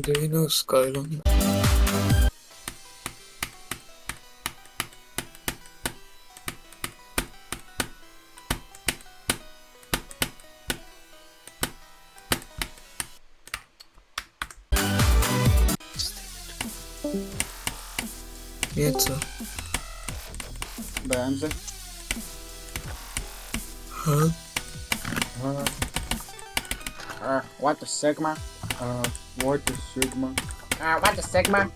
Do you know Skyrim? Nieco. BMZ? Huh? What the Sigma? What the Sigma? What the Sigma?